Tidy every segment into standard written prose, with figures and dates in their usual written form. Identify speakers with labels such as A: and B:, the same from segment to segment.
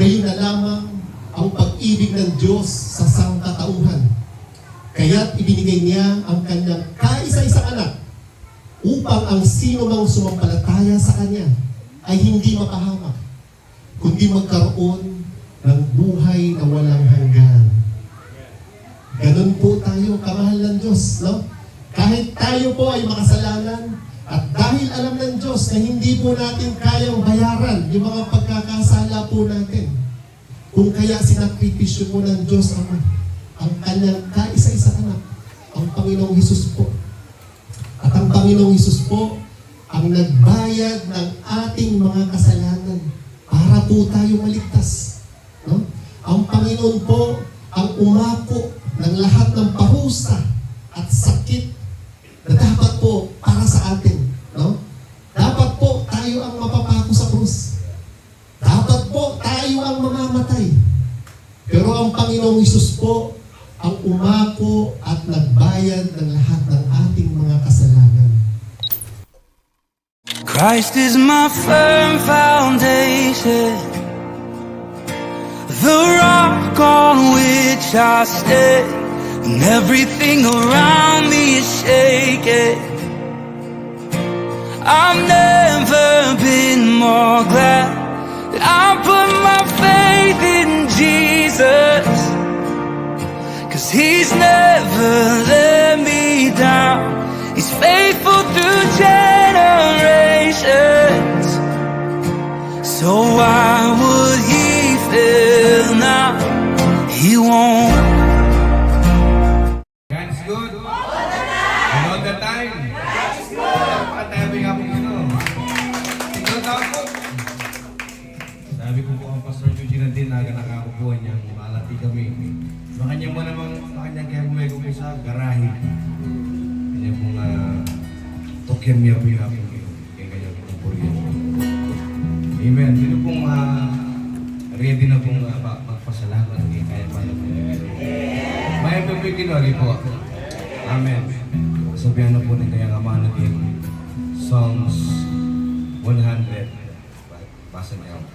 A: gayon na lamang ang pag-ibig ng Diyos sa sangkatauhan. Kaya't ibinigay niya ang kanyang kaisa-isang anak upang ang sino mang sumampalataya sa kanya ay hindi mapahamak, kundi magkaroon ng buhay na walang hanggan. Ganun po tayo, kamahal ng Diyos, no? Kahit tayo po ay makasalanan, at dahil alam ng Diyos na hindi po natin kayang bayaran yung mga pagkakasala po natin, kung kaya sinakripisyo po ng Diyos ang kanyang kaisa-isang anak, ang Panginoong Hesus po. At ang Panginoong Hesus po ang nagbayad ng ating mga kasalanan para po tayo maligtas. No? Ang Panginoon po ang umako ng lahat ng pahusa at sakit na dapat po para sa atin. No? Dapat po tayo ang mapapako sa krus. Dapat po tayo ang mamamatay. Pero ang Panginoong Hesus po ang umako at nagbayad ng lahat ng ating mga kasalanan.
B: Christ is my firm foundation, the rock on which I stand, and everything around me is shaking. I've never been more glad that I put my faith in Jesus, 'cause He's never let me down. He's faithful through generations. So why would He fail now? He won't.
C: God's good. And all the time. God's good. Napakatabi nga po Panginoon. Tingnan tao po. Sabi ko po ang Pastor Eugene natin na nakakukuha niya. Malati kami. Makanya mo namang, makanya kaya bumego po sa garahe. Kanya pong tokyan niya po yung aking kaya kanya po po rin. Amen. Dito pong ready na pong magpasalamat. Kaya pala po. May pagpikinwagi po. Amen. Sabihan na po ng kayang ama natin. Songs 100. Basa niya ako.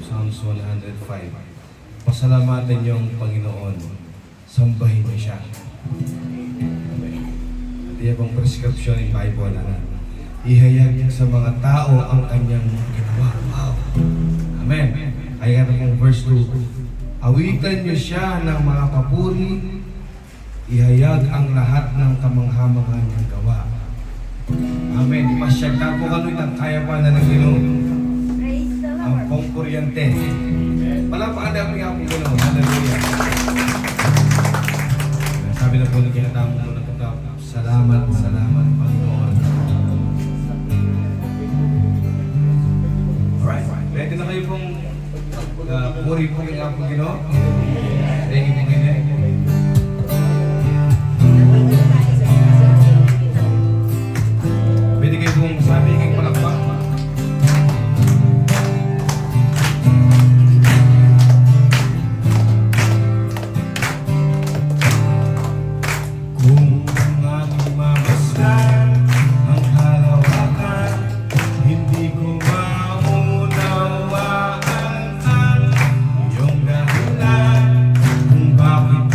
C: Psalms 105. Pasalamatan yung Panginoon. Sambahin niyo siya. At iya pang prescription ng Bible na ihayag sa mga tao ang kanyang ginawa. Wow. Amen. Kaya nga pong verse 2. Awitan niyo siya ng mga papuri. Ihayag ang lahat ng kamangha-mangha niyang gawa. Amen. Masyagta po kano'y kaya pa na ng Ginoo. Ang pong kuryente. Palapaan namin nga po gano'n. Hallelujah. Sabi na po na kinatamo mo na ito. Salamat, salamat, Panginoon. Alright. Ready na kayo pong puri po nga po Ginoo? Ready po kayo. Pwede kayo pong sabi kayong palakpak. Bakit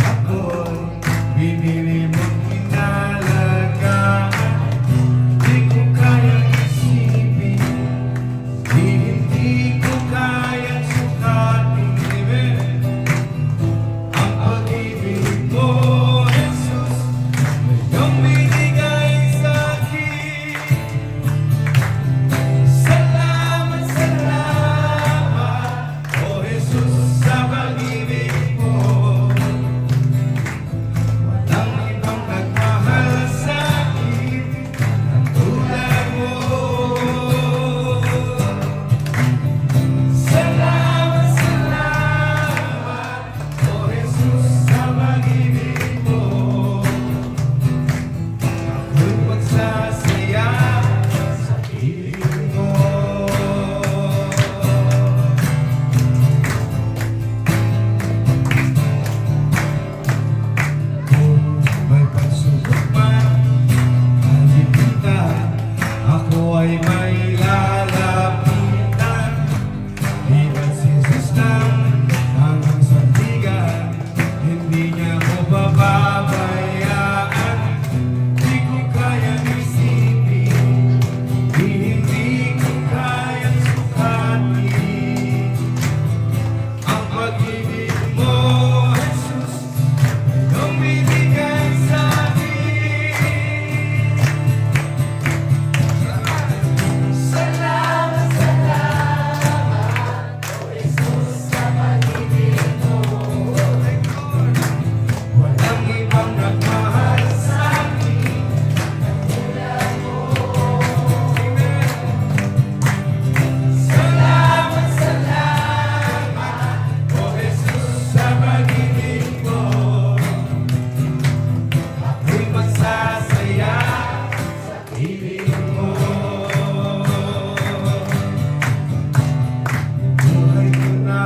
C: Buhay ko na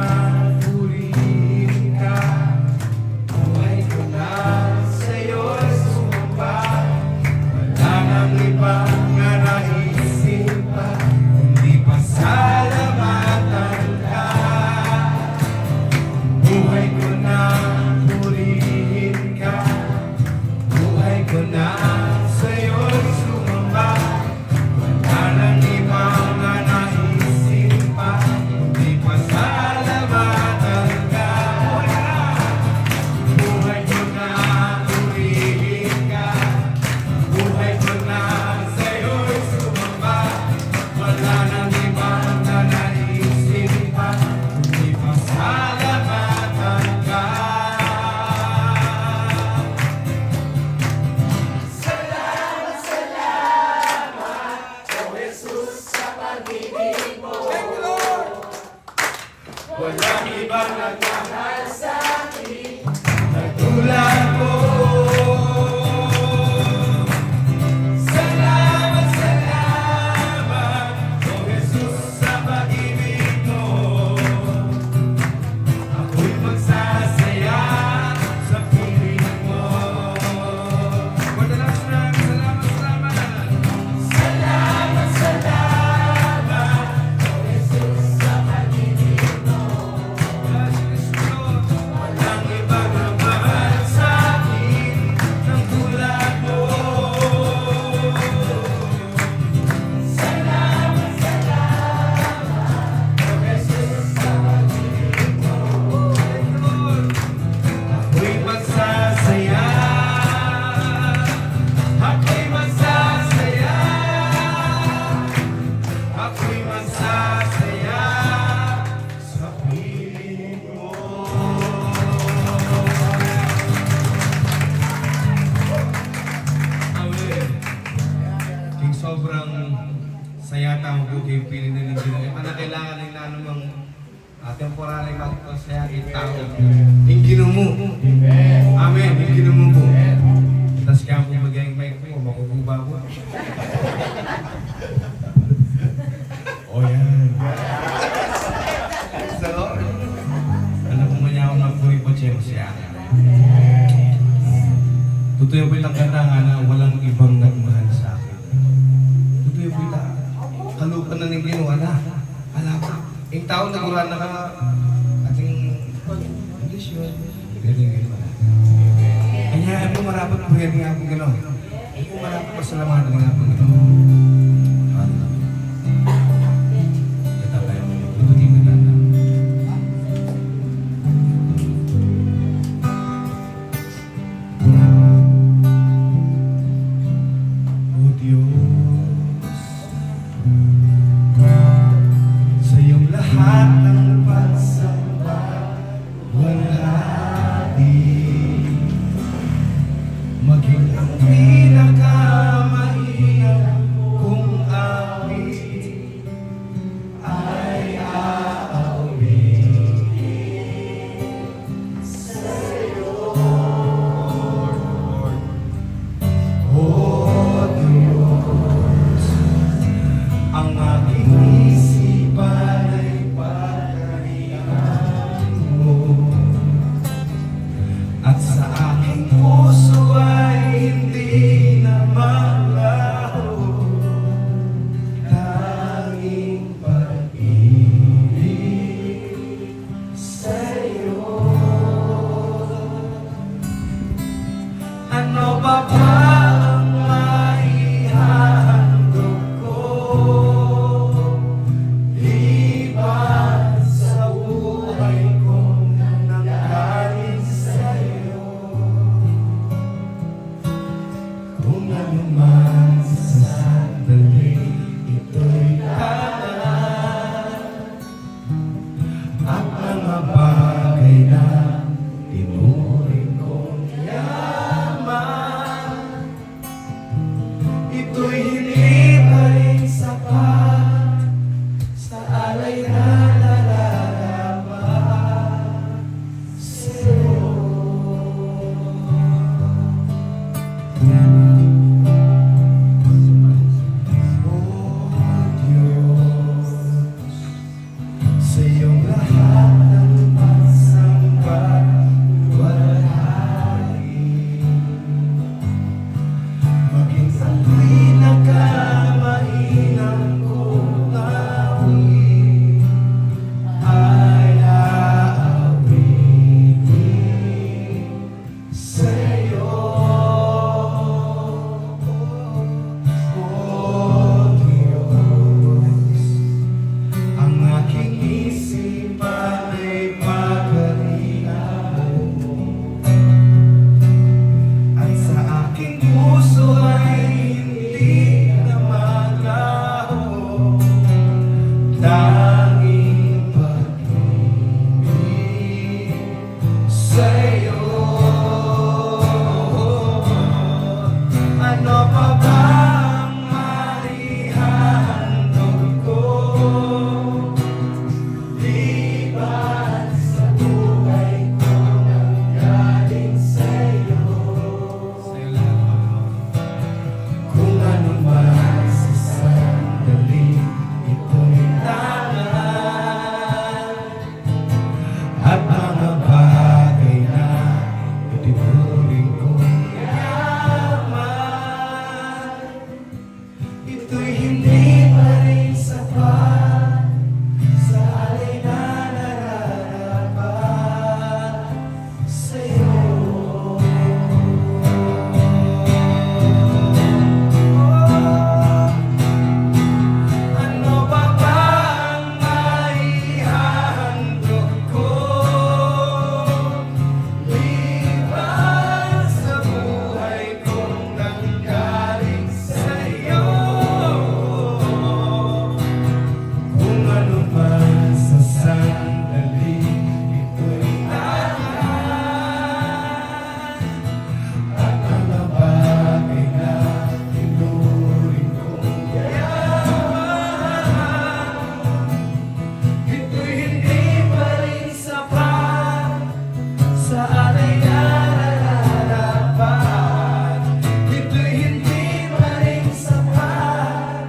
C: purihin ka, buhay ko na sa'yo'y sumamba. Wala nang ibang nga naisip pa, kundi pasalamatan ka. Buhay ko na purihin ka, buhay ko na sa'yo'y sumamba. Wala nang ibang nga naisip pa, kundi pasalamatan ka. Buhay ko na purihin ka, buhay ko na sa'yo'y sumamba. Wala nang ibang nga naisip pa, kundi pasalamatan ka. Walang ibang nagmahal sa'kin na tulad mo. Salamat, salamat, O Jesus, sa pag-ibig mo. Ako'y magsasaya sa piling mo. Madalas na, salamat, salamat. Salamat, salamat, O Jesus, sa pag-ibig mo. Walang ibang nagmahal sa'kin ng tulad mo. Salamat, salamat, O Jesus, sa pag-ibig mo. Ako'y magsasaya, ako'y magsasaya, ako'y magsasaya sa piling mo. Amen. King sobrang saya tao po kayo piling na ninyo. Ano kailangan ng nanumang temporary magpasaya kay tao. Hindi mo. Amen. Hindi mo po. Tapos kaya po magiging mic po, makukuba po. O yan. Sa Lord. Alam mo niya ako magpuri po siya. Totoo po ilang kanta nga na walang ibang nagmahal sa akin. Totoo po ita. Kalupan na ng ginawa na. Alam mo. Yung tao na kuran na ka ating English yun. Pwede ngayon pala. Kanya po marapat po yan nga po gano'n. Po marapat pasalamatan nga po gano'n. Kata tayo mo yung tututin na ganda. O Diyos, sa iyong lahat ng pagsamba, wala din maging ang pinakamahirap kung amin ay aawin sa'yo. O Diyos,
B: Ito'y hindi pa rin sapat sa alay na nararapat sa'yo. Ano pa ba ang maihandog ko liban sa buhay kong nanggaling sa'yo? Kung ano man sa sandali, ito'y lahat. At mga bagay na tinuring kong yaman, ito'y hindi pa rin sapat sa alay na nararapat. Ito'y hindi pa rin sapat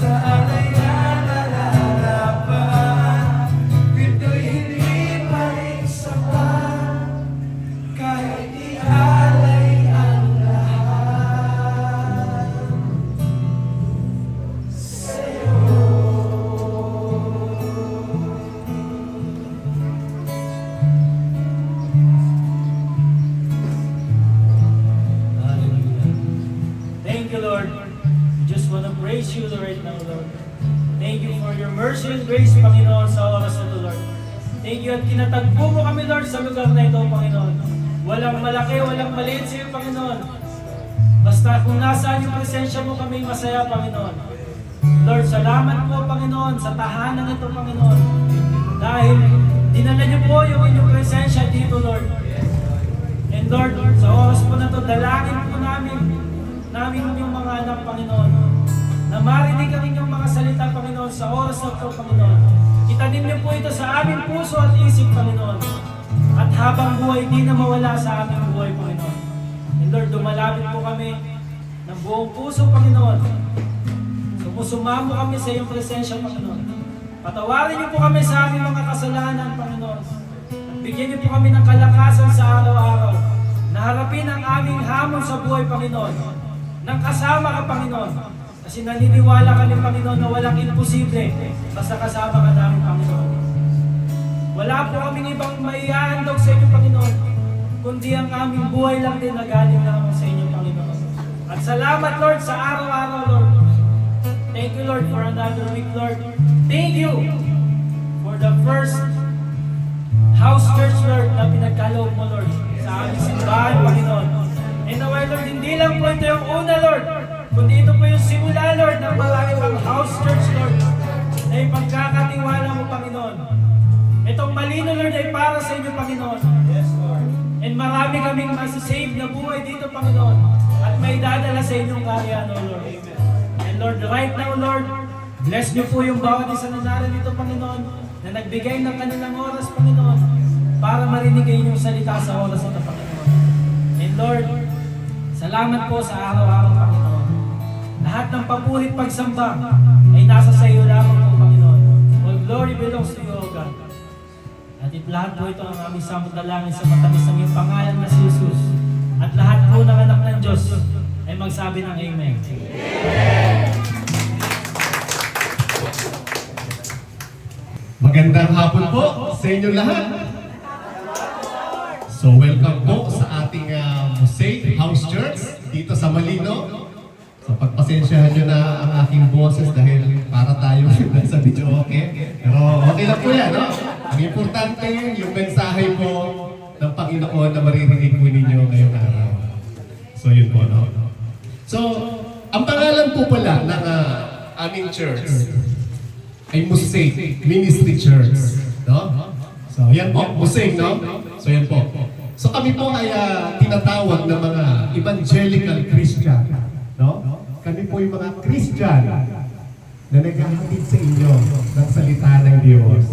B: sa alay na nararapat. Ito'y hindi pa rin sapat kahit ialay ang lahat sa'yo.
D: Hallelujah. Thank you, Lord. We just want to praise you right now, Lord. Thank you for your mercy and grace, Panginoon, sa oras na ito, Lord. Thank you at kinatagpo mo kami, Lord, sa lugar na ito, Panginoon. Walang malaki, walang maliit sa iyo, Panginoon. Basta kung nasaan yung presensya mo kami, masaya, Panginoon. Lord, salamat po, Panginoon, sa tahanan ito, Panginoon. Dahil dinala niyo po yung inyong presensya dito, Lord. And Lord, sa oras po na ito, dalangin po namin yung mga anak, Panginoon, na marinig ang inyong mga salita, Panginoon, sa oras na ito, Panginoon. Itanim niyo po ito sa aming puso at isip, Panginoon. At habang buhay, di na mawala sa aming buhay, Panginoon. And Lord, dumalapit po kami ng buong puso, Panginoon. Sumusumamo kami sa iyong presensya, Panginoon. Patawarin niyo po kami sa aming mga kasalanan, Panginoon. At bigyan niyo po kami ng kalakasan sa araw-araw na harapin ang aming hamon sa buhay, Panginoon. Nang kasama ka, Panginoon. Kasi naniniwala kami, Panginoon, na walang imposible basta kasama ka namin, Panginoon. Wala po kaming ibang maihahandog sa inyo, Panginoon, kundi ang aming buhay lang din na galing naman sa inyo, Panginoon. At salamat, Lord, sa araw-araw, Lord. Thank you, Lord, for another week, Lord. Thank you for the first house church, Lord, na pinagkaloob mo, Lord, sa aming simbahan, Panginoon. And naway, Lord, hindi lang po ito yung una, Lord, kundi ito po yung simula, Lord, ng marami pang house church, Lord, na ipagkakatiwala mo, Panginoon. Itong Malino, Lord, ay para sa inyo, Panginoon. Yes, Lord. And marami kaming masasave na buhay dito, Panginoon. At may dadala sa inyong karya, no, Lord. Amen. And Lord, right now, Lord, bless niyo po yung bawat isa na narito, Panginoon, na nagbigay ng kanilang oras, Panginoon, para marinig ang inyong salita sa oras na ito, Panginoon. And Lord, salamat po sa araw-araw, Panginoon. Lahat ng papurit pagsamba ay nasa sa iyo lamang po, Panginoon. All glory belongs to you, O God. At lahat po ito ang aming samot dalangin sa matamis ng iyong pangalan na si Jesus. At lahat po ng anak ng Diyos ay magsabi ng Amen.
A: Magandang hapon po sa inyo lahat. So welcome po sa ating Mosaic House Church dito sa Malino. So pagpasensyahan nyo na ang aking boses dahil para tayo sa video, okay? Pero okay lang po yan, no? Ang importante yung mensahe po ng Panginoon na maririnig po ninyo ngayong araw. So yun po, no? So, ang pangalan po pala ng aming church ay Mosaic Ministry Church, no? So yan po, Mosaic, no? So yan po. So kami po ay tinatawag na mga evangelical Christian, no? Kami po yung mga Christian na naghahatid sa inyo ng salita ng Diyos.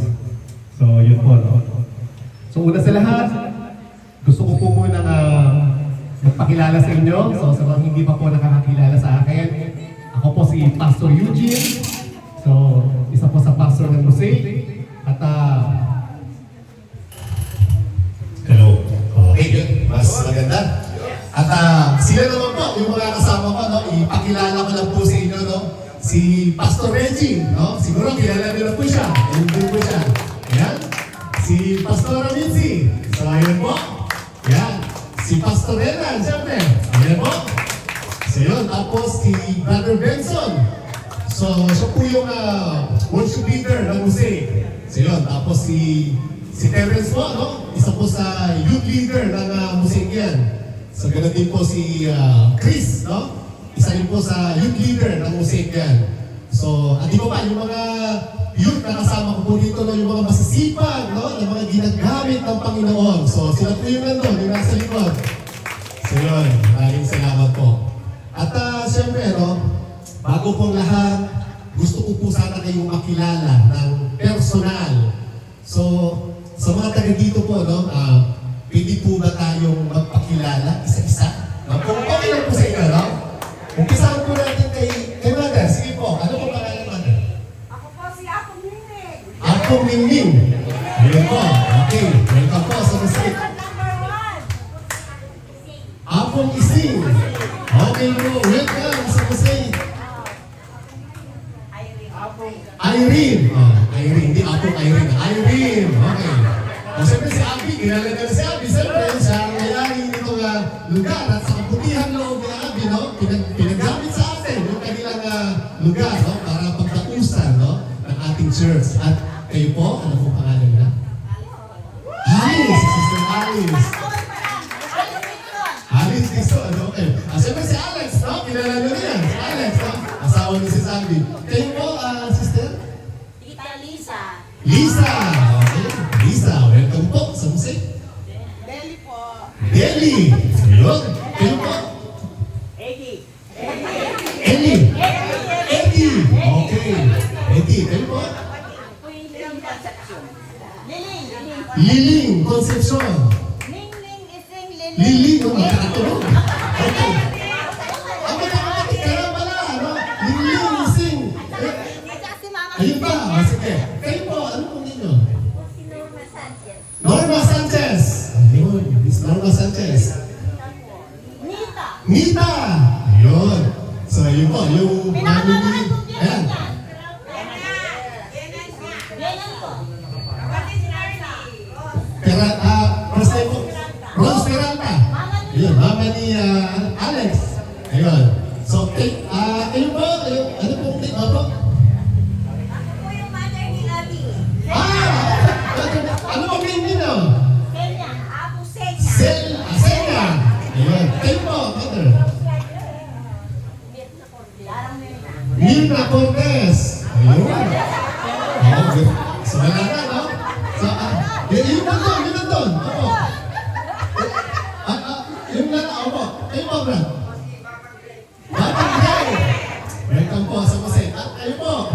A: So yun po, no? So una sa lahat, gusto ko po muna magpakilala sa inyo. So sa mga hindi pa po nakakakilala sa akin, ako po si Pastor Eugene. So, isa po sa pastor ng Mosaic. At hello. Okay, good. Mas maganda. At sila naman po, yung mga kasama ko, no? Ipakilala ko lang po sa inyo, no? Si Pastor Reggie, no? Siguro kilala niyo na po siya. Ayun din po siya. Ayan. Si Pastor Mitzi. So, ayun po. Ayan. Si Pastor Elan, siyempre. Ayan po. So, yun. Tapos si Brother Benson. So, siya po yung worship leader ng Mosaic. So, yun. Tapos si Terence po, no? Isa po sa youth leader ng Mosaic yan. So, ganoon din po si Chris, no? Isa rin po sa youth leader ng Mosaic yan. So, at di ba yung mga youth na kasama ko po dito, no? Yung mga masisipag, no? Yung mga ginagamit ng Panginoon. So, sila po yung nandun, yung nasa likod. So, yun. Maraming salamat po. At siyempre, no? Bago pong lahat, gusto ko po sana kayong makilala ng personal. So, sa mga taga dito po, no? Pwede po ba tayong magpakilala isa-isa? Kung okay lang po sa inyo, no? Umpisahan po natin kay Mother. Sige po, ano po pangalan, Mother?
E: Ako po si Apong Ningning.
A: Apong Ningning. Ayun po. Okay. Welcome po sa Mosaic.
E: Number 1.
A: Apong Ising. Okay po. Welcome sa Mosaic. Irene. Oh, Irene. Hindi Apong Irene. Irene. Okay. O siyempre si Abby. Kilala na si Abby. Siyempre, siya ang mayari nitong lugar. At sa kabutihan loob ni Abby, no? Pinagamit sa atin yung kanilang lugar, no? Para pagtausan, no? Ng ating church. At kayo po, ano po pangalan nila? Alice. Sister Alice. Alice Dixon. Okay. Siyempre si Alex, no? Kilala nyo na yan. Si Alex, no? Asawa ni si Sandy. Kayo po, sister?
E: Tita Lisa.
A: Lisa. Okay. Lisa, welcome po sa Mosaic.
E: Belly po.
A: Deli. Ayun. Kayo po?
E: Eddie.
A: Ellie. Eddie. Okay. Eddie, kayo po?
E: Liling.
A: Liling Concepcion.
E: Ningning ising Liling.
A: Liling, no? Magkakatulog. Okay. Ang magkakapatid ka na pala, no? Liling, Ising.
E: Si Mama.
A: Ayun ba? Sige. Kayo po, ano po ninyo?
E: Si Norma Sanchez.
A: Norma Sanchez. Ayun, Miss Norma Sanchez.
E: Nita.
A: Nita. Ayun. So, yun po, yung
E: Pinakamamahal ko yan.
A: Ayan.
E: Yan po.
A: Pero, first name po, Rose Peralta. Ayun, mama ni Alex. Ayun. So, kayo po, ano po name po?
E: Ako po yung mother ni Abby.
A: Ano po name niyo?
E: Kenya. Apo Senya.
A: Senya. Ayun. Kayo po, mother.
E: Larang Mirna.
A: Mirna Cortez. Ayun. Okay. So, wala na, no? So, yun nandun. Opo. Yung nana, opo. Kayo po, Brad. Batang Gray. Welcome po sa Mosaic. At kayo po.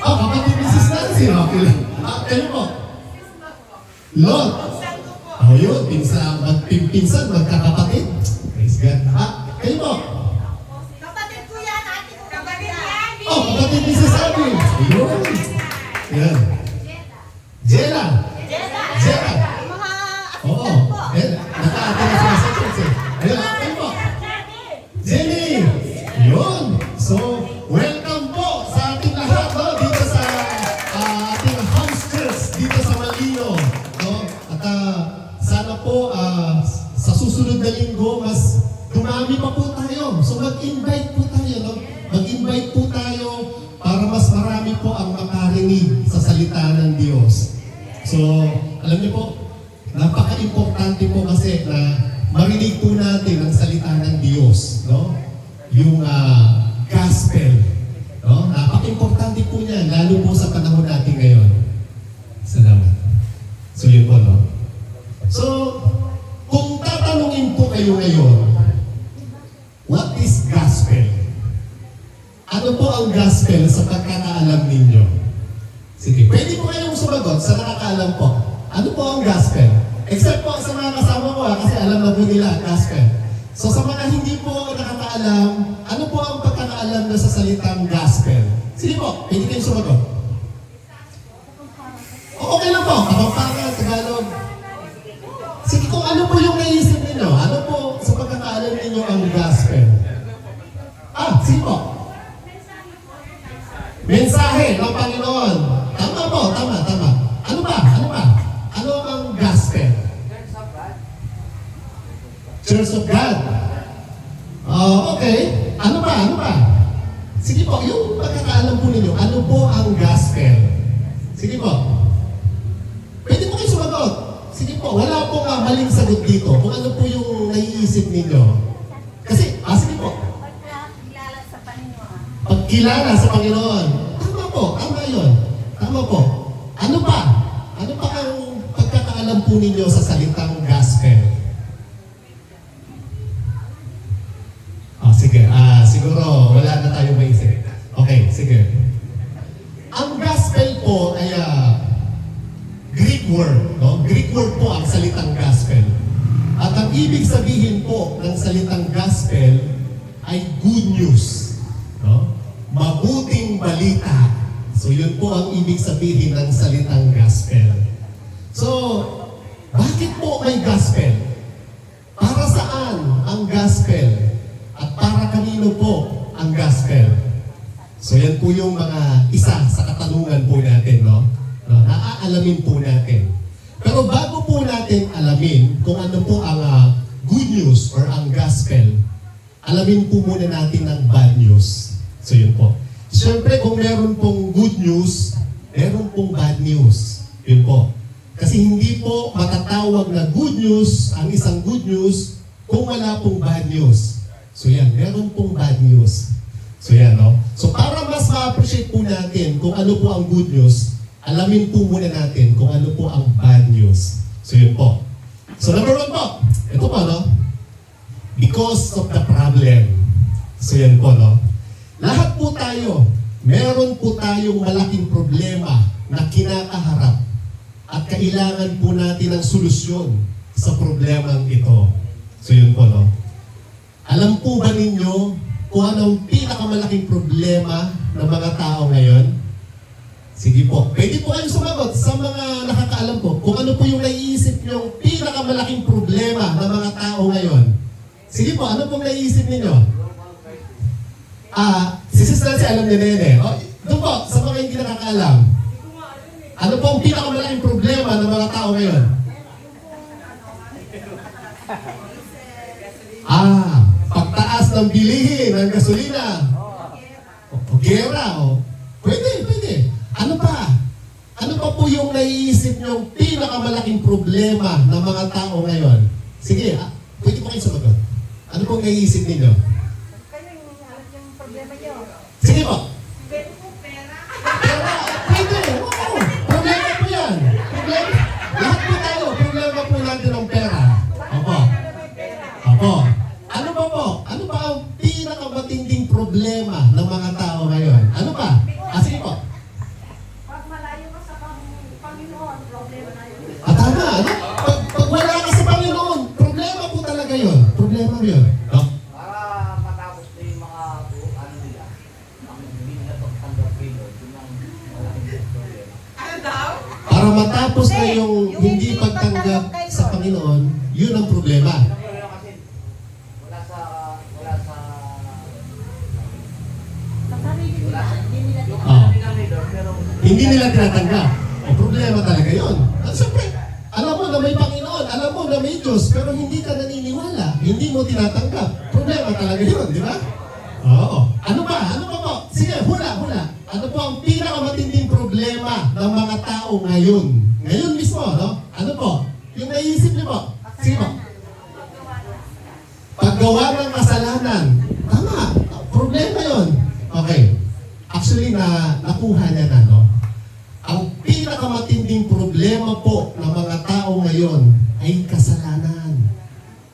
A: Kapatid ni Mrs. Nancy. Okay lang. Kayo po. Lot. Yun. Pinsan, magkakapatid. Praise God. Kayo po.
E: Kapatid ko yan. Ate ko kapatid yan.
A: Kapatid ni Mrs. Abby. Ayun. Yan. Jella. Jella.
E: Mga
A: Oo.
E: assistant po.
A: Naka-attend na sila sa church eh. Ayun, kayo po. Jenny! Yun! So, welcome po sa ating lahat, no? Dito sa ating house church, dito sa Malino. No? At sana po, sa susunod na linggo, mas dumami pa po tayo. So, mag-invite po tayo, no? Mag-invite po tayo para mas marami po ang makarinig sa salita ng Diyos. So, alam niyo po, napaka-importante po kasi na marinig po natin ang salita ng Diyos, no? Yung gospel, no? Napaka-importante po niya, lalo po sa panahon natin ngayon. Salamat. So, yun po, no? So, kung tatanungin po kayo ngayon, what is gospel? Ano po ang gospel sa pagkakaalam ninyo? Sige, pwede po kayong sumagot sa nakakaalam po. Ano po ang gospel? Except po sa mga kasama ko kasi alam na po nila gospel. So sa mga hindi po nakakaalam, ano po ang pagkakaalam na sa salitang gospel? Sige po, pwede kayong sumagot. Okay lang po, Kapampangan, Tagalog. Sige, kung ano po yung naisip ninyo, ano po sa pagkakaalam ninyo ang gospel? Sige po. Mensahe ng Panginoon. Tama po, tama. Ano ba? Ano ang gospel? Church of God. Okay. Ano ba? Sige po, yung pagkakaalam po ninyo, ano po ang gospel? Sige po. Pwede po kayo sumagot. Sige po, wala po nga maling sagot dito kung ano po yung naiisip ninyo. Kasi, sige po,
E: Pagkakilala sa Panginoon.
A: pagkilala sa Panginoon. Tama po, tama yun. Tama po. Ano pa? Ano pa ang pagkakaalam po ninyo sa salitang gospel? Sige. Siguro wala na tayong maisip. Okay, sige. Ang gospel po ay Greek word. No? Greek word po ang salitang gospel. At ang ibig sabihin po ng salitang gospel ay good news. No? Mabuting balita. So yun po ang ibig sabihin ng salitang gospel. So, bakit po may gospel? Para saan ang gospel? At para kanino po ang gospel? So yan po yung mga isa sa katanungan po natin, no? Naaalamin po natin. Pero bago po natin alamin kung ano po ang good news or ang gospel, alamin po muna natin ang bad news. So yun po. Siyempre kung meron pong good news, meron pong bad news. Yun po. Kasi hindi po matatawag na good news ang isang good news kung wala pong bad news. So yan, meron pong bad news. So yan, no? So para mas ma-appreciate po natin kung ano po ang good news, alamin po muna natin kung ano po ang bad news. So yun po. So number 1 po, ito po, no? Because of the problem. So yan po, no? Lahat po tayo, meron po tayong malaking problema na kinakaharap at kailangan po natin ng solusyon sa problemang ito. So yun po, no? Alam po ba ninyo kung anong pinakamalaking problema ng mga tao ngayon? Sige po. Pwede po kayong sumagot sa mga nakakaalam po kung ano po yung naiisip nyo pinakamalaking problema ng mga tao ngayon. Sige po, ano pong naiisip ninyo? Si Sister Nancy alam ni Nene. Doon po, sa mga hindi nakakaalam. Ano po ang pinakamalaking problema ng mga tao ngayon? Pagtaas ng bilihin ng gasolina. O gera, o. Pwede. Ano pa? Ano pa po yung naiisip niyong pinakamalaking problema ng mga tao ngayon? Sige, pwede po kayo sumagot. Ano pong naiisip ninyo?
E: Kayo yung alam yung problema niyo.
A: Sige po.
E: Pwede po pera.
A: Pwede. Oo. Problema po yan. Problema. Lahat po tayo. Problema po natin ng pera. Opo. Ano ba po? Ano ba ang pinakamatinding problema ng mga tao ngayon? Ano ba? Sige po.
E: Pag malayo ka sa Panginoon, problema na yun.
A: Tama. Ano? Pag wala ka sa Panginoon, problema po talaga yun. Problema yun. No?
F: Para matapos na yung mga buuan nila, ang hindi nila pagtanggap nila, yun ang malaking problema.
E: Ano daw?
A: Para matapos na yung hindi pagtanggap sa Panginoon, yun ang problema.
F: Ang problema kasi, wala sa
E: Sa sarili nila, hindi nila
F: yung
A: Ah.
F: sabi ng leader, pero
A: Hindi nila tinatanggap. O problema talaga yun. At siyempre, alam mo na may Panginoon, alam mo na may Diyos, pero hindi ka naniniwala, hindi mo tinatanggap. Problema talaga yun, di ba? Oo. Ano ba? Ano pa po? Sige, hula. Ano po ang pinakamatinding problema ng mga tao ngayon? Ngayon mismo, no? Ano po? Yung naisip niyo po? Sige po. Paggawa ng kasalanan. Tama. Problema yun. Okay. Actually, nakuha niya na, no? Ang pinakamatinding problema po ng mga tao ngayon ay kasalanan.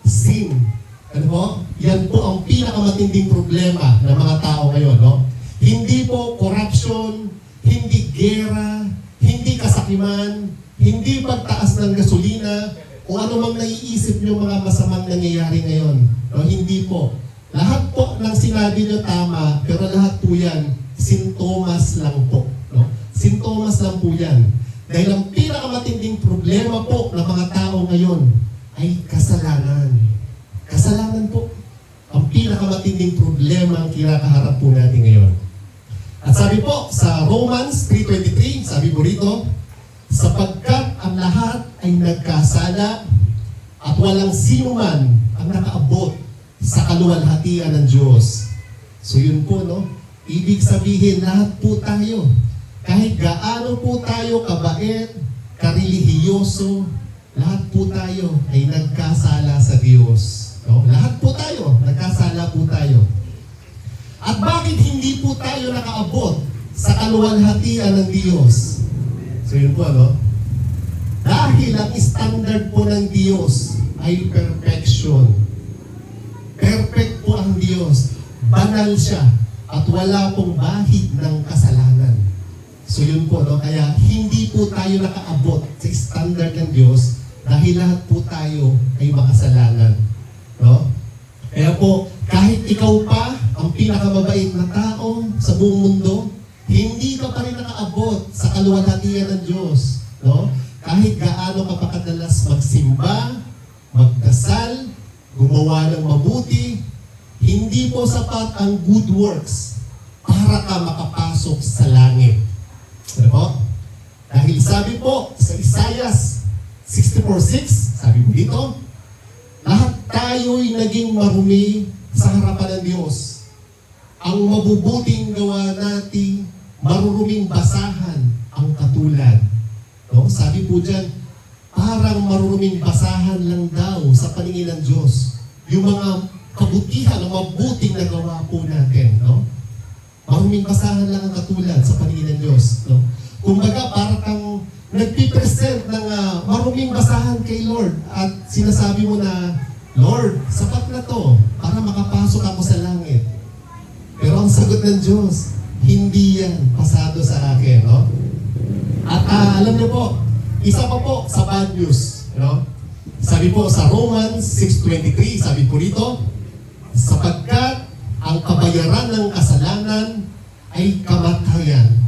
A: Sin. Ano po? Yan po ang pinakamatinding problema ng mga tao ngayon, no? Hindi po corruption, hindi gera, hindi kasakiman, hindi pagtaas ng gasolina, o ano mang naiisip nyo mga masamang nangyayari ngayon. No? Hindi po. Lahat po ng sinabi nyo tama, pero lahat po yan, sintomas lang po. No? Sintomas lang po yan. Dahil ang pinakamatinding problema po ng mga tao ngayon ay kasalanan. Kasalanan po. Ang pinakamatinding problema ang kinakaharap po natin ngayon. At sabi po sa Romans 3:23, sabi po rito, sapagkat ang lahat ay nagkasala at walang sino man ang nakaabot sa kaluwalhatian ng Diyos. So yun po, no? Ibig sabihin, lahat po tayo, kahit gaano po tayo kabait, karelihiyoso, lahat po tayo ay nagkasala sa Diyos. No? Lahat po tayo, nagkasala po tayo. At bakit hindi po tayo nakaabot sa kaluwalhatian ng Diyos? So yun po, no? Dahil ang standard po ng Diyos ay perfection. Perfect po ang Diyos. Banal siya. At wala pong bahid ng kasalanan. So yun po, no? Kaya hindi po tayo nakaabot sa standard ng Diyos dahil lahat po tayo ay makasalanan. No? Kaya po, kahit ikaw pa ang pinakamabait na tao sa buong mundo, hindi ka pa rin nakaabot sa kaluwalhatian ng Diyos. No? Kahit gaano ka pa kadalas magsimba, magdasal, gumawa ng mabuti, hindi po sapat ang good works para ka makapasok sa langit. Ano po? Dahil sabi po sa Isaiah 64:6, sabi po dito, lahat tayo'y naging marumi sa harapan ng Diyos. Ang mabubuting gawa natin, maruruming basahan ang katulad. No? Sabi po dyan, parang maruruming basahan lang daw sa paningin ng Diyos. Yung mga kabutihan, ang mabuting nagawa po natin. No? Maruming basahan lang ang katulad sa paningin ng Diyos. No? Kumbaga, parang kang nagpipresent ng maruming basahan kay Lord at sinasabi mo na, Lord, sapat na to para makapasok ako sa langit. Pero ang sagot ng Diyos, hindi yan pasado sa akin. No? At alam niyo po, isa pa po sa bad news. No? Sabi po sa Romans 6:23, sabi po rito, sapagkat ang kabayaran ng kasalanan ay kamatayan.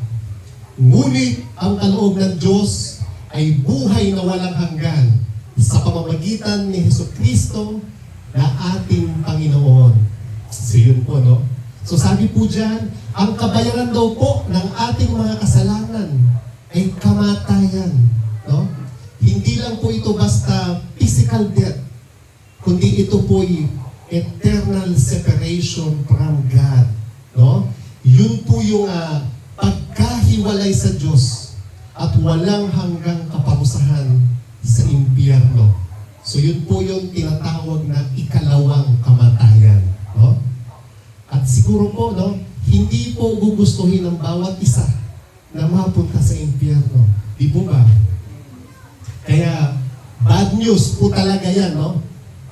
A: Ngunit ang kaloob ng Diyos ay buhay na walang hanggan sa pamamagitan ni Jesucristo na ating Panginoon. So yun po, no? So sabi po dyan, ang kabayaran daw po ng ating mga kasalanan ay kamatayan. No? Hindi lang po ito basta physical death, kundi ito po ay eternal separation from God. No? Yun po yung pagkahiwalay sa Diyos at walang hanggang kaparusahan sa impyerno. So yun po yung tinatawag na ikalawang kamatayan. No? At siguro po, no, hindi po gugustuhin ng bawat isa na mapunta sa impyerno. Di po ba? Kaya, bad news po talaga yan, no?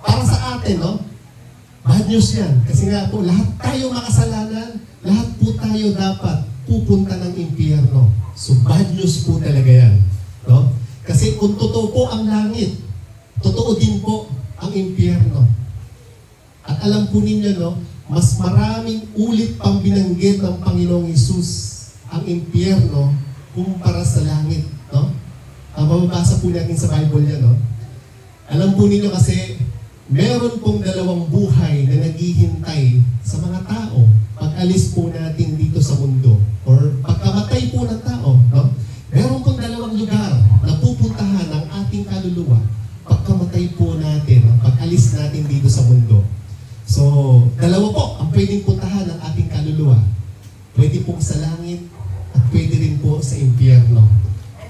A: Para sa atin, no? Bad news yan. Kasi nga po, lahat tayo makasalanan, lahat po tayo dapat pupunta ng impyerno. So, bad news po talaga yan. No? Kasi kung totoo po ang langit, totoo din po ang impyerno. At alam po ninyo, no, mas maraming ulit pang binanggit ng Panginoong Hesus ang impyerno kumpara sa langit. No? Mababasa po natin sa Bible yan. No? Alam po ninyo kasi, meron pong dalawang buhay na naghihintay sa mga tao pag alis po natin dito sa mundo or pagkamatay po ng tao. No? Meron pong dalawang lugar na pupuntahan ng ating kaluluwa pagkamatay po natin, pag alis natin dito sa mundo. So, dalawa po ang pwedeng puntahan ng ating kaluluwa. Pwede po sa langit at pwede rin po sa impyerno.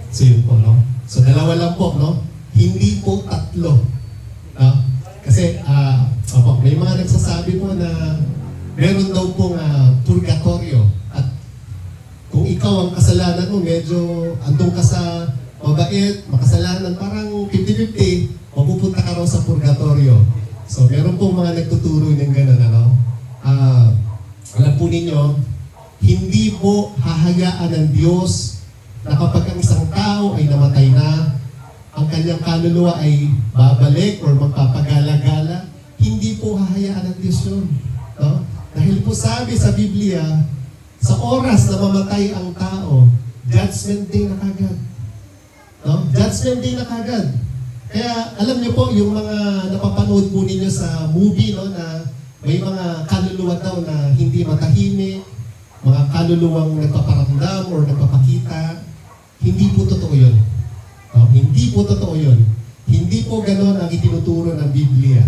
A: So, yun po, no? So, dalawa lang po, no? Hindi po tatlo. No? Kasi, may mga nagsasabi po na meron daw pong purgatorio. At kung ikaw ang kasalanan mo, medyo andun ka sa mabait, makasalanan, parang 50-50, mapupunta ka raw sa purgatorio. So, meron pong mga nagtuturo ng gano'n, ano? Alam po ninyo, hindi po hahayaan ng Diyos na kapag ang isang tao ay namatay na, ang kanyang kaluluwa ay babalik or magpapagala-gala, hindi po hahayaan ng Diyos yun. No? Dahil po sabi sa Biblia, sa oras na mamatay ang tao, judgment day na kagad. No? Judgment day na kagad. Kaya alam niyo po, yung mga napapanood po ninyo sa movie, no, na may mga kaluluwa daw na hindi matahimik, mga kaluluwang nagpaparamdam or nagpapakita. Hindi po totoo yun. No? Hindi po totoo yun. Hindi po ganon ang itinuturo ng Biblia.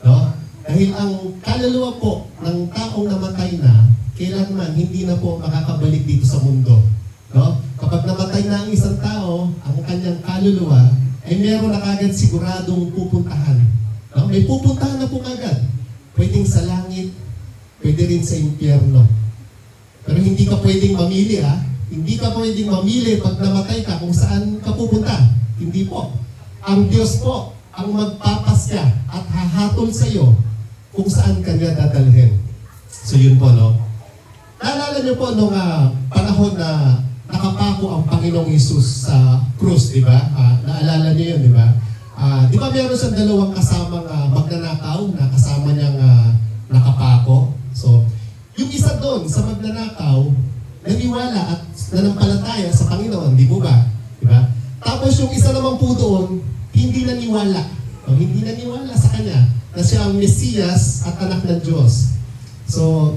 A: No? Dahil ang kaluluwa po ng taong namatay na, kailanman hindi na po makakabalik dito sa mundo. No? Kapag namatay na ang isang tao, ang kanyang kaluluwa, ay meron na kagad siguradong pupuntahan. No? May pupuntahan na po kagad. Pwedeng sa langit, pwede rin sa impyerno. Pero hindi ka pwedeng mamili Hindi ka pwedeng mamili pag namatay ka kung saan ka pupunta. Hindi po. Ang Diyos po ang magpapasya at hahatol sa iyo kung saan ka niya dadalhin. So yun po, no? Naalala niyo po nung panahon na nakapako ang Panginoong Hesus sa krus, di ba? Naalala niyo yun, di ba? Di ba meron siyang dalawang kasamang magnanakaw na kasama niyang nakapako? So, yung isa doon sa magnanakaw, naniwala at nanampalataya sa Panginoon, di po ba? Di ba? Tapos yung isa naman po doon, hindi naniwala. Hindi naniwala sa kanya na siya ang Mesiyas at anak ng Diyos. So,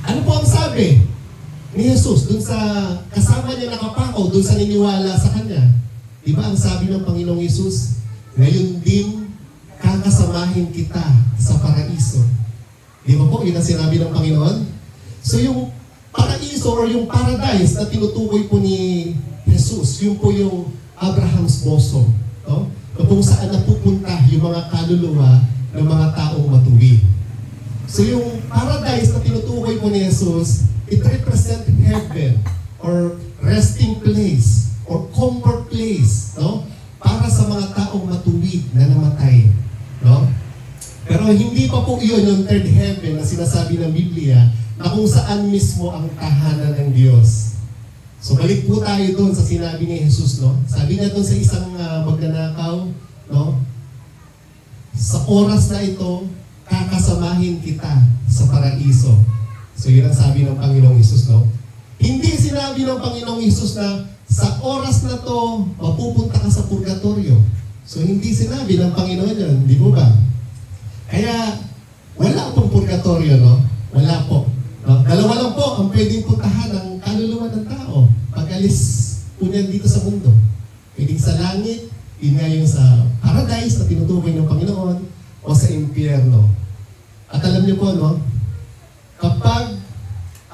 A: ano po ang sabi ni Jesus dun sa kasama niya nakapako, dun sa niniwala sa kanya? Di ba ang sabi ng Panginoong Hesus? Ngayon din, kakasamahin kita sa paraiso. Di ba po? Yun ang sinabi ng Panginoon. So yung paraiso or yung paradise na tinutukoy po ni Jesus, yun po yung Abraham's bosom. No? Kung saan napupunta yung mga kaluluwa ng mga taong matuwid. So yung paradise na tinutukoy po ni Jesus, it represents heaven or resting place or comfort place, no? Para sa mga taong matuwid na namatay, no? Pero hindi pa po iyon yung third heaven na sinasabi ng Biblia na kung saan mismo ang tahanan ng Diyos. So balik po tayo doon sa sinabi ni Jesus, no? Sabi niya doon sa isang magnanakaw, no? Sa oras na ito, kakasamahin kita sa paraiso. So yun ang sabi ng Panginoong Hesus, no? Hindi sinabi ng Panginoong Hesus na sa oras na to, mapupunta ka sa purgatorio. So hindi sinabi ng Panginoon yun, di po ba? Kaya wala pong purgatorio, no? Wala po. No? Dalawa lang po ang pwedeng puntahan ng kaluluwa ng tao pag-alis po niyan dito sa mundo. Pwedeng sa langit, yun nga yung sa paradise na tinutukoy ng Panginoon, o sa impyerno. At alam niyo po, no? Kapag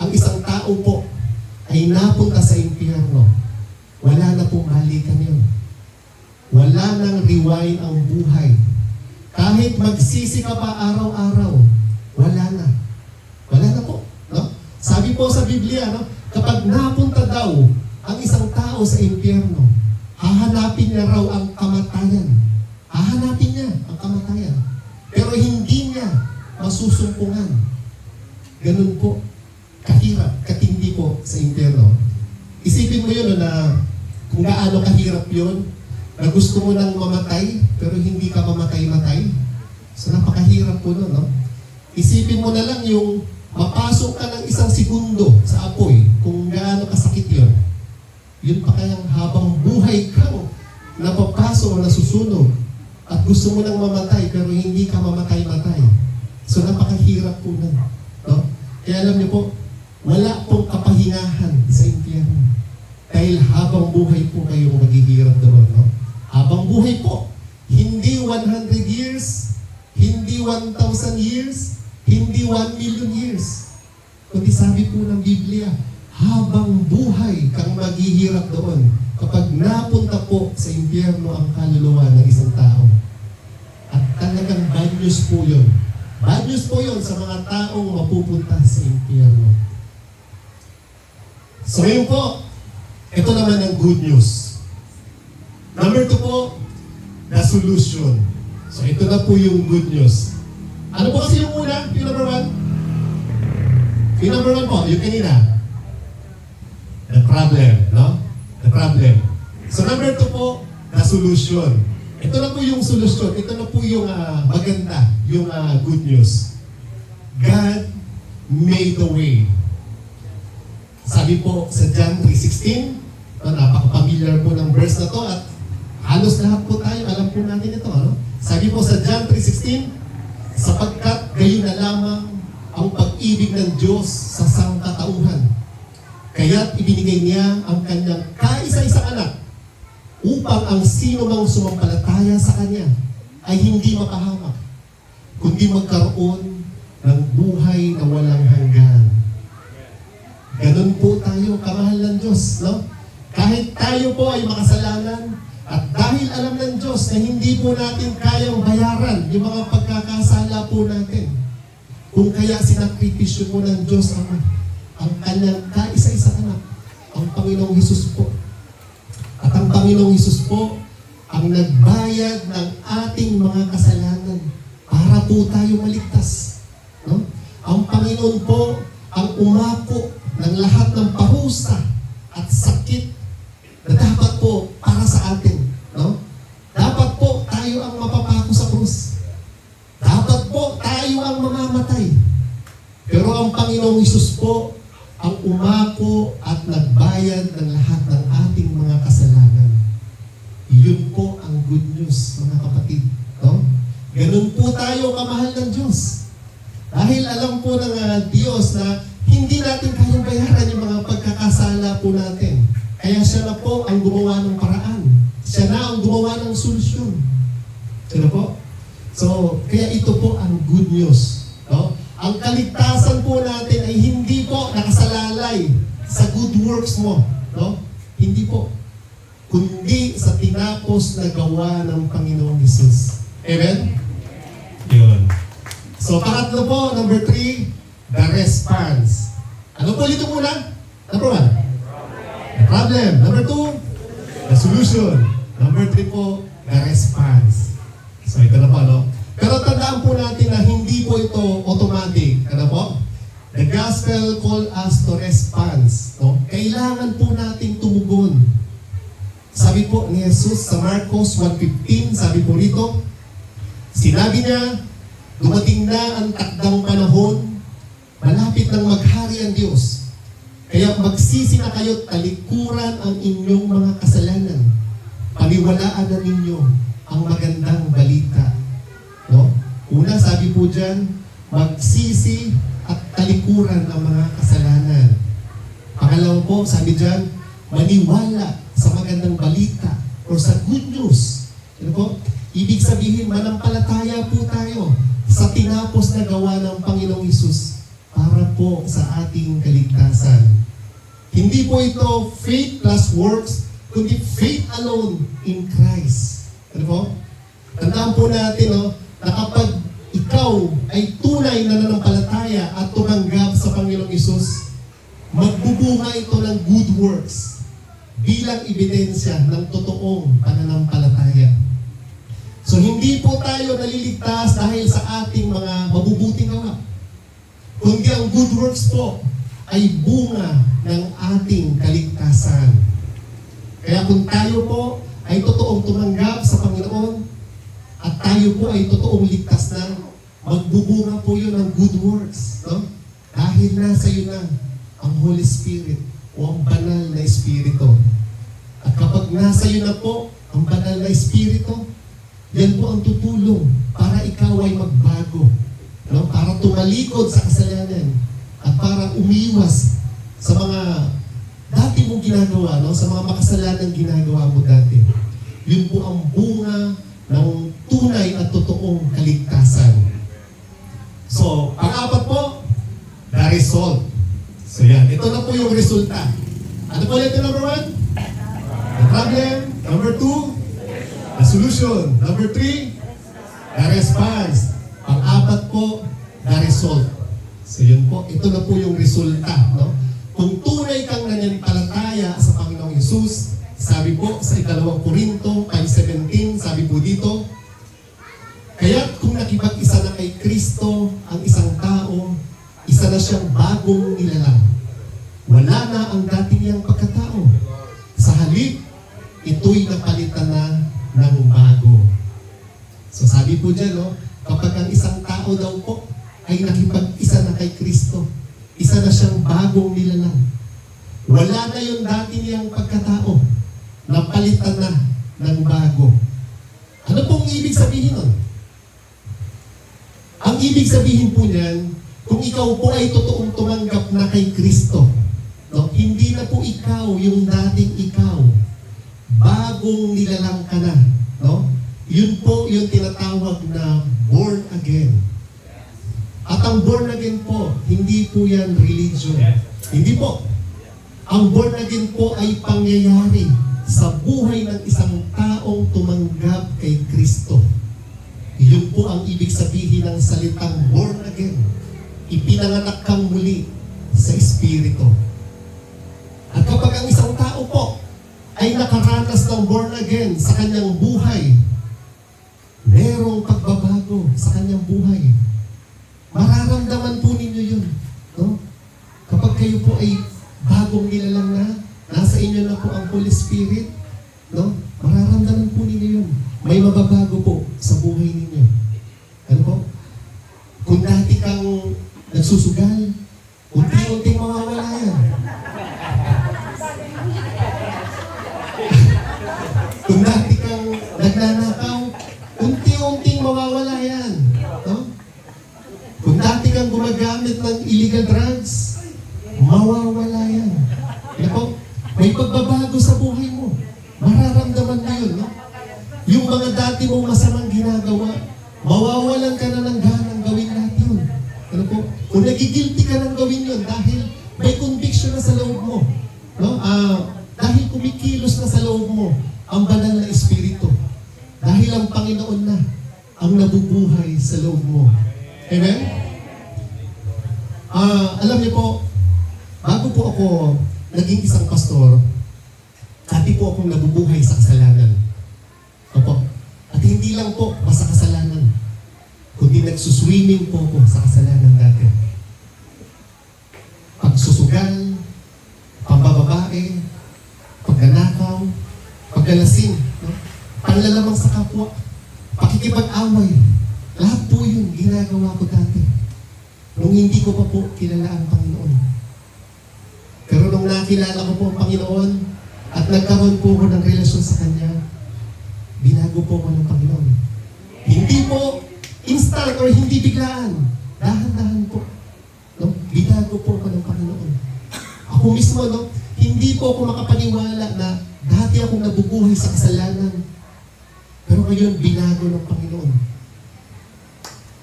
A: ang isang tao po ay napunta sa impyerno, wala na pong balikan yun. Wala nang rewind ang buhay. Kahit magsisi ka pa araw-araw, wala na. Wala na po. No? Sabi po sa Biblia, no? Kapag napunta daw ang isang tao sa impyerno, hahanapin niya raw ang kamatayan. Hahanapin niya ang kamatayan. Pero hindi niya masusumpungan. Ganun po. Kahirap, katindi po sa impyerno. Isipin mo yun na kung gaano kahirap yun, na gusto mo nang mamatay, pero hindi ka mamatay-matay. So napakahirap po nun, no? Isipin mo na lang yung mapasok ka ng isang segundo sa apoy, kung gaano kasakit yun. Yun pa kayang habang buhay ka, napapasok o nasusunog, at gusto mo nang mamatay, pero hindi ka mamatay-matay. So napakahirap po nun, no? Kaya alam niyo po, wala pong kapahingahan sa impyerno. Dahil habang buhay po kayong maghihirap doon, no? Habang buhay po, hindi 100 years, hindi 1,000 years, hindi 1 million years. Kundi sabi po ng Biblia, habang buhay kang maghihirap doon kapag napunta po sa impyerno ang kaluluwa ng isang tao. At talagang bad news po yun. Bad news po yun sa mga taong mapupunta sa impyerno. So ngayon po, ito naman ang good news. Number 2 po, the solution. So ito na po yung good news. Ano po kasi yung una? Yung number 1? Yung number 1 po, yung kanina. The problem, no? The problem. So number 2 po, the solution. Ito na po yung solusyon. Ito na po yung maganda, yung good news. God made the way. Sabi po sa John 3:16, napaka-familiar po ng verse na to at halos lahat po tayo, alam po natin ito. Ano? Sabi po sa John 3:16, sapagkat gayon na lamang ang pag-ibig ng Diyos sa sangkatauhan. Kaya't ibinigay niya ang kanyang kaisa-isang anak upang ang sino mang sumampalataya sa kanya ay hindi mapahamak, kundi magkaroon ng buhay na walang hanggan. Ganun po tayo, kamahal ng Diyos, no? Kahit tayo po ay makasalanan, at dahil alam ng Diyos na hindi po natin kayang bayaran yung mga pagkakasala po natin, kung kaya sinakripisyo po ng Diyos ang kanyang kaisa-isang anak, ang Panginoong Hesus po. At ang Panginoong Hesus po ang nagbayad ng ating mga kasalanan para po tayo maligtas. No? Ang Panginoon po ang umako ng lahat ng parusa at sakit na dapat po para sa atin. No? Dapat po tayo ang mapapako sa krus. Dapat po tayo ang mamamatay. Pero ang Panginoong Hesus po ang umako at nagbayad ng lahat ng ating mga kasalanan. Yun po ang good news, mga kapatid. No? Ganun po tayo kamahal ng Diyos. Dahil alam po ng Diyos na hindi natin kayang bayaran yung mga pagkakasala po natin. Kaya siya na po ang gumawa ng paraan. Siya na ang gumawa ng solusyon. Siya na po? So, kaya ito po ang good news. No? Ang kaligtasan po natin ay hindi po nakasalalay sa good works mo. No? Hindi po. Kundi sa tinapos na gawa ng Panginoong Hesus. Amen? Yun. So, pangatlo po, number 3, the response. Ano po dito muna? Number 1, the problem. Number 2, the solution. Number 3 po, the response. So, ito na po, no? Pero tandaan po natin na hindi po ito automatic. Ano po? The gospel call us to response. No? Kailangan po nating tumugon. Sabi po ni Jesus sa Marcos 1:15, sabi po rito, sinabi niya, dumating na ang takdang panahon, malapit nang maghari ang Diyos. Kaya magsisi na kayo't talikuran ang inyong mga kasalanan. Paniwalaan na ninyo ang magandang balita. No? Una, sabi po dyan, magsisi at talikuran ang mga kasalanan. Pangalawa po, sabi dyan, maniwala sa magandang balita o sa good news. Ano po? Ibig sabihin, manampalataya po tayo sa tinapos na gawa ng Panginoong Hesus para po sa ating kaligtasan. Hindi po ito faith plus works, kundi faith alone in Christ. Ano po? Tandaan po natin, no, na kapag ikaw ay tunay na nanampalataya at tumanggap sa Panginoong Hesus, magbubunga ito ng good works bilang ebidensya ng totoong pananampalataya. So hindi po tayo naliligtas dahil sa ating mga mabubuting gawa, kundi ang good works po ay bunga ng ating kaligtasan. Kaya kung tayo po ay totoong tumanggap sa Panginoon at tayo po ay totoong ligtas na, magbubunga po yun ng good works. No? Dahil nasa iyo na ang Holy Spirit o ang banal na Espiritu. At kapag nasa iyo na po ang banal na Espiritu, yan po ang tutulong para ikaw ay magbago. No? Para tumalikod sa kasalanan at para umiwas sa mga dati mong ginagawa, no? Sa mga makasalanang ginagawa mo dati. Yun po ang bunga ng tunay at totoong kaligtasan. So, pang-apat po, the result. So yan, ito na po yung resulta. Ano po ulit yung number 1? The problem. Number 2, the solution. Number 3, the response. Pang-apat po, the result. So yun po, ito na po yung resulta. No? Kung tunay kang nananampalataya sa Panginoong Hesus, sabi po sa 2 Corinto 5:17, sabi po dito, kaya't kung nakipag-isa na kay Kristo ang isang tao, isa na siyang bagong nilalang. Wala na ang dati niyang pagkatao. Sa halip, ito'y napalitan na ng bago. So sabi po dyan, no, kapag ang isang tao daw po ay nakipag-isa na kay Kristo, isa na siyang bagong nilalang. Wala na yung dati niyang pagkatao. Napalitan na ng bago. Ano pong ibig sabihin nun? Ang ibig sabihin po niyan, kung ikaw po ay totoong tumanggap na kay Kristo, no? Hindi na po ikaw yung dating ikaw. Bagong nilalang ka na, no? Yun po yung tinatawag na born again. At ang born again po, hindi po yan religion. Hindi po. Ang born again po ay pangyayari sa buhay ng isang taong tumanggap kay Kristo. Yun po ang ibig sabihin ng salitang born again. Ipinanganak kang muli sa Espiritu. At kapag ang isang tao po ay nakaranas ng born again sa kanyang buhay, merong pagbabago sa kanyang buhay. Mararamdaman po ninyo yun. No? Kapag kayo po ay bagong nilalang na, nasa inyo na po ang Holy Spirit, no? Mararamdaman po ninyo yun. May mababago po sa buhay ninyo. Ano po? Kung dati kang nagsusugal, unti-unting mawawala yan. Kung dati kang nagnanakaw, unti-unting mawawala yan. No? Kung dati kang gumagamit ng illegal drugs, mawawala yan. Ano po? May pagbabago sa buhay mo. Mararamdaman mo yun, no? Yung mga dati mong masamang ginagawa, mawawalan ka na ng ganang gawin lahat yun. Ano po? Kung nagigilty ka ng gawin yun dahil may conviction na sa loob mo. No? Dahil kumikilos na sa loob mo ang banal na Espiritu. Dahil ang Panginoon na ang nabubuhay sa loob mo. Amen? Alam niyo po, bago po ako naging isang pastor, dati po akong nabubuhay sa kasalanan. Opo. At hindi lang po basta kasalanan, kundi nagsuswimming po ako sa kasalanan dati. Pagsusugal, pambababae, pagnanakaw, paglalasing, no? Panlalamang sa kapwa, pakikipag-away, lahat po yun ginagawa ko dati. Nung hindi ko pa po kilala ang Panginoon. Pero nung nakilala ko po ang Panginoon at nagkaroon po ako ng relasyon sa Kanya, binago po ako ng Panginoon. Hindi po instant or hindi biglaan. Dahan-dahan po. No? Binago po ako ng Panginoon. Ako mismo, no? Hindi po ako makapaniwala na dati akong nabubuhay sa kasalanan. Pero ngayon, binago ng Panginoon.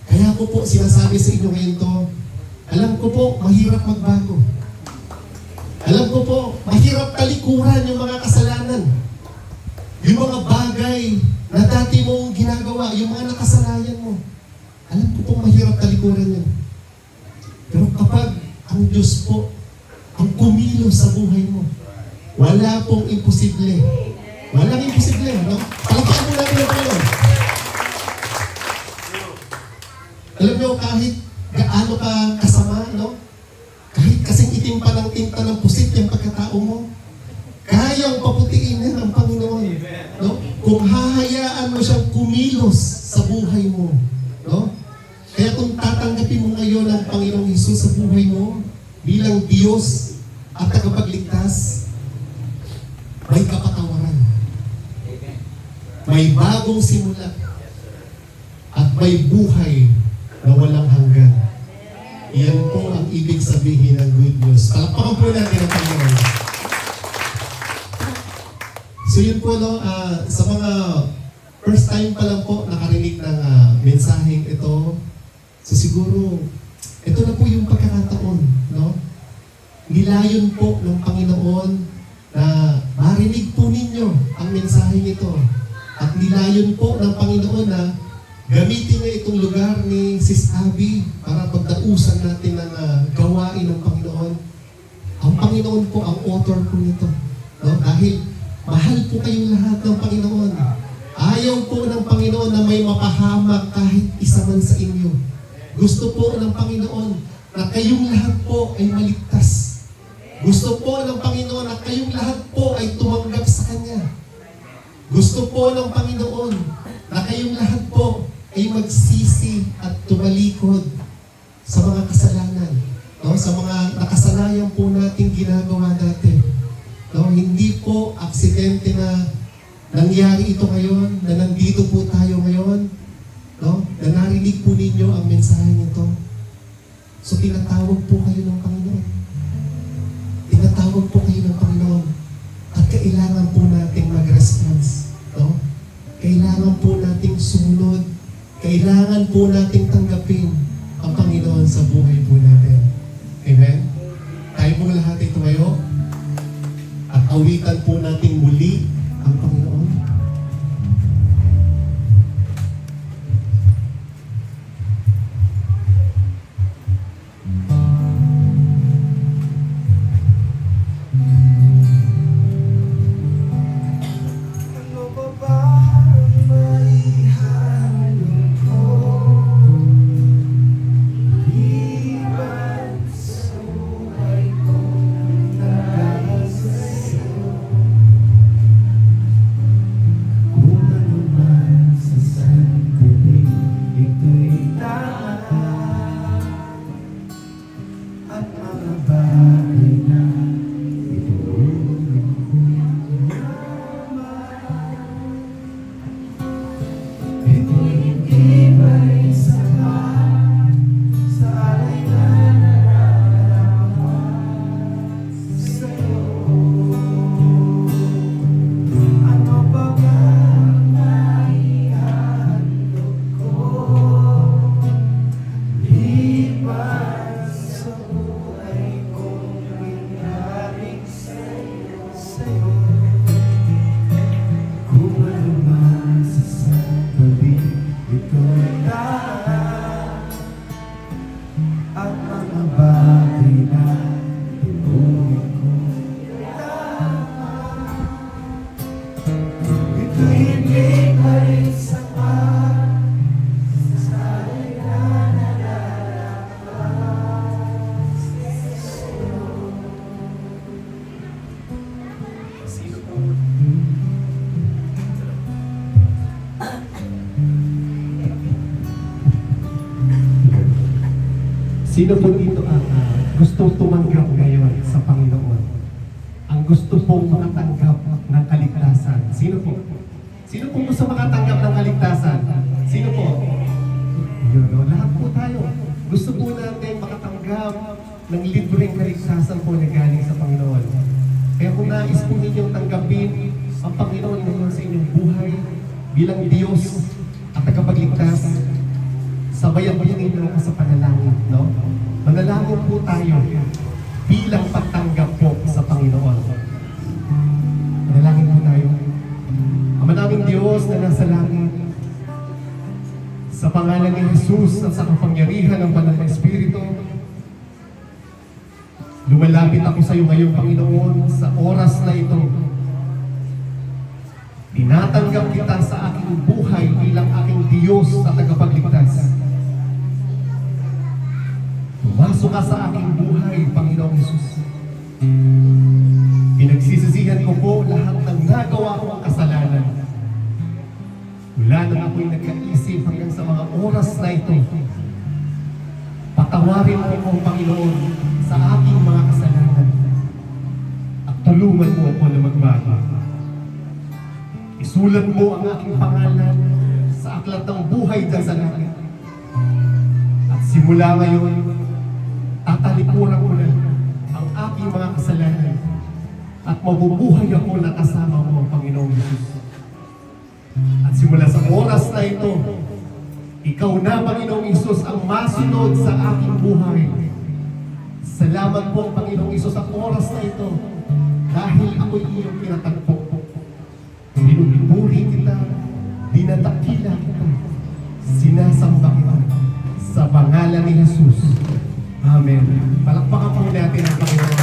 A: Kaya ko po sinasabi sa inyo ngayon to, alam ko po, mahirap magbago. Alam ko po, mahirap talikuran yung mga kasalanan. Yung mga bagay na dati mong ginagawa, yung mga nakasanayan mo. Alam ko po, mahirap talikuran yan. Pero kapag ang Diyos po ang kumilos sa buhay mo, wala pong imposible. Walang imposible, no? Palakpakan mo natin ang Panginoon. Alam nyo, kahit gaano ka kasama, no? Kahit kasing itim pa ng tinta ng pusit yung pagkatao mo, kayang paputiin yan ang Panginoon. No? Kung hahayaan mo siyang kumilos sa buhay mo. No? Kaya kung tatanggapin mo ngayon ang Panginoong Hesus sa buhay mo, bilang Diyos at tagapagligtas, may kapatawaran. May bagong simula. At may buhay na walang hanggan. Iyan po ang ibig sabihin ng good news. Palakpakan po natin ang Panginoon. So yun po, no, sa mga first time pa lang po nakarinig ng mensaheng ito, so siguro, ito na po yung pagkakataon, no? Nilayon po ng Panginoon na marinig po ninyo ang mensaheng ito. At nilayon po ng Panginoon na gamitin niya itong lugar ni Sis Abby para pagdausan natin ng gawain ng Panginoon. Ang Panginoon po ang author po nito. No? Dahil mahal po kayong lahat ng Panginoon. Ayaw po ng Panginoon na may mapahamak kahit isa man sa inyo. Gusto po ng Panginoon na kayong lahat po ay maligtas. Gusto po ng Panginoon na kayong lahat po ay tumanggap sa Kanya. Gusto po ng Panginoon na kayong lahat po ay magsisi at tumalikod sa mga kasalanan, no? Sa mga nakasanayan po nating ginagawa dati. No? Hindi po aksidente na nangyari ito ngayon, na nandito po tayo ngayon, no? Na narinig po ninyo ang mensahe nito. So tinatawag po kayo ng Panginoon. Tinatawag po kayo ng Panginoon. At kailangan po nating mag-response. No? Kailangan po nating sumunod. Kailangan po nating tanggapin ang Panginoon sa buhay po natin. Amen? Tayo po lahat ay tumayo at awitan po natin muli ang Panginoon.
B: Ano pa ba ang maihalong ko? Iban sa buhay ko dahil sa'yo. Kung ano man sa sandaling ito'y tama, at mga bagay na ito hindi ba rin sapat sa alay na nararamdaman sa'yo? Ano ba ba ang maihandog ko? Liban sa buhay kong binabing sa'yo. Kung ano man sa sandaling ito'y daan, at mga bagay na tinuloy ko lamang. Ito'y hindi pa rin sapat sa alay na nararapat sa'yo. Sino po?
A: Sino po dito ang gusto tumanggap ngayon sa Panginoon? Ang gusto pong makatanggap ng kaligtasan? Sino po? Sino po gusto makatanggap ng kaligtasan? Sino po? Yun, no? Lahat po tayo. Gusto po natin makatanggap ng libreng kaligtasan po na galing sa Panginoon. Kaya kung nais po ninyong tanggapin ang Panginoon ngayon sa inyong buhay bilang Diyos at tagapagligtas, sabayan ninyo ako sa panalangin, no? Manalangin po tayo bilang pagtanggap po sa Panginoon. Manalangin po tayo. Ama naming Diyos na nasa langit, sa pangalan ni Jesus at sa kapangyarihan ng Banal na Espiritu, lumalapit ako sa iyo ngayon, Panginoon, sa oras na ito. Tinatanggap kita sa aking buhay bilang aking Diyos at tagapagligtas. Pumasok ka sa aking buhay, Panginoong Jesus. Pinagsisisihan ko po lahat ng nagawa kong kasalanan. Mula nang ako'y nagkaisip hanggang sa mga oras na ito, patawarin mo ko, Panginoon, sa aking mga kasalanan. At tulungan mo ako na magbago. Isulat mo ang aking pangalan sa aklat ng buhay dyan sa langit. At simula ngayon, tatalikuran ko na ang aking mga kasalanan at mabubuhay ako na kasama mo, Panginoong Jesus. At simula sa oras na ito, ikaw na, Panginoong Jesus, ang masunod sa aking buhay. Salamat po, Panginoong Jesus, sa oras na ito dahil ako'y iyong pinatagpo. Pinupuri kita, dinadakila kita, sinasamba kita sa pangalan ni Jesus. Amen. Palakpakan po natin ang Panginoon.